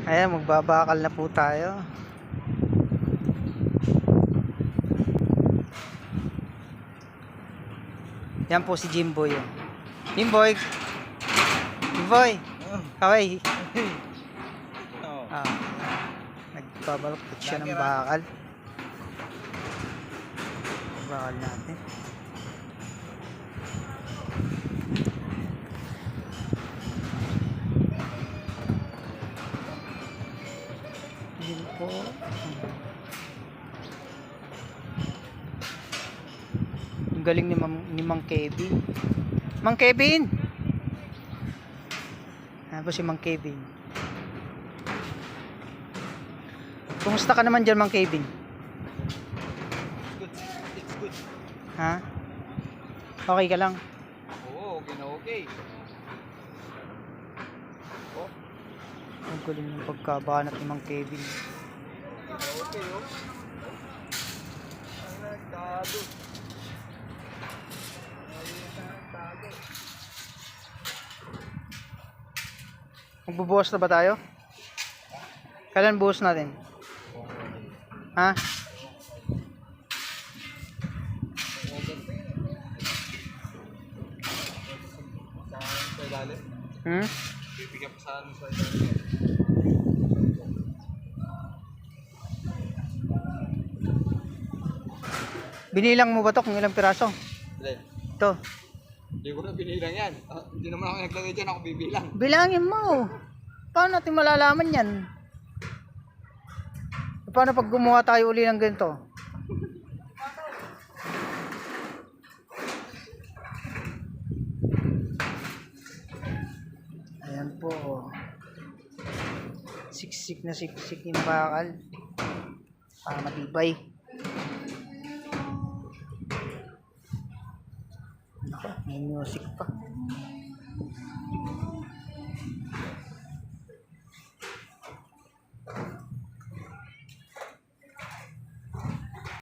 Ayan, magbabakal na po tayo. Yan po si Jimboy. Jimboy! Jimboy! Kaway! Ah, nagbabaloktot siya ng bakal. Bakal natin. Yun po. Ang galing ni Mang Kevin. Mang Kevin! Ano po si Mang Kevin? Kumusta ka naman dyan, Mang Kevin? It's good. Ha? Okay ka lang? Oo, okay na okay. Oh, Ang galing ng pagkabanat ni Mang Kevin. okay oh. Ay, nagtado. Magbubuhos na ba tayo? Kailan buhos natin? Ha? Sa ilalim. Hmm? Bibigyan pa sa ilalim. Binilang mo ba to kung ilang piraso? Alin? Ito. Hindi ko na binilang yan. Hindi naman ako naglagay dyan, ako bibilang. Bilangin mo. Paano natin malalaman yan? Paano pag gumawa tayo uli ng ganito? Ayan po. Siksik na siksik yung bakal. Para matibay. May music pa.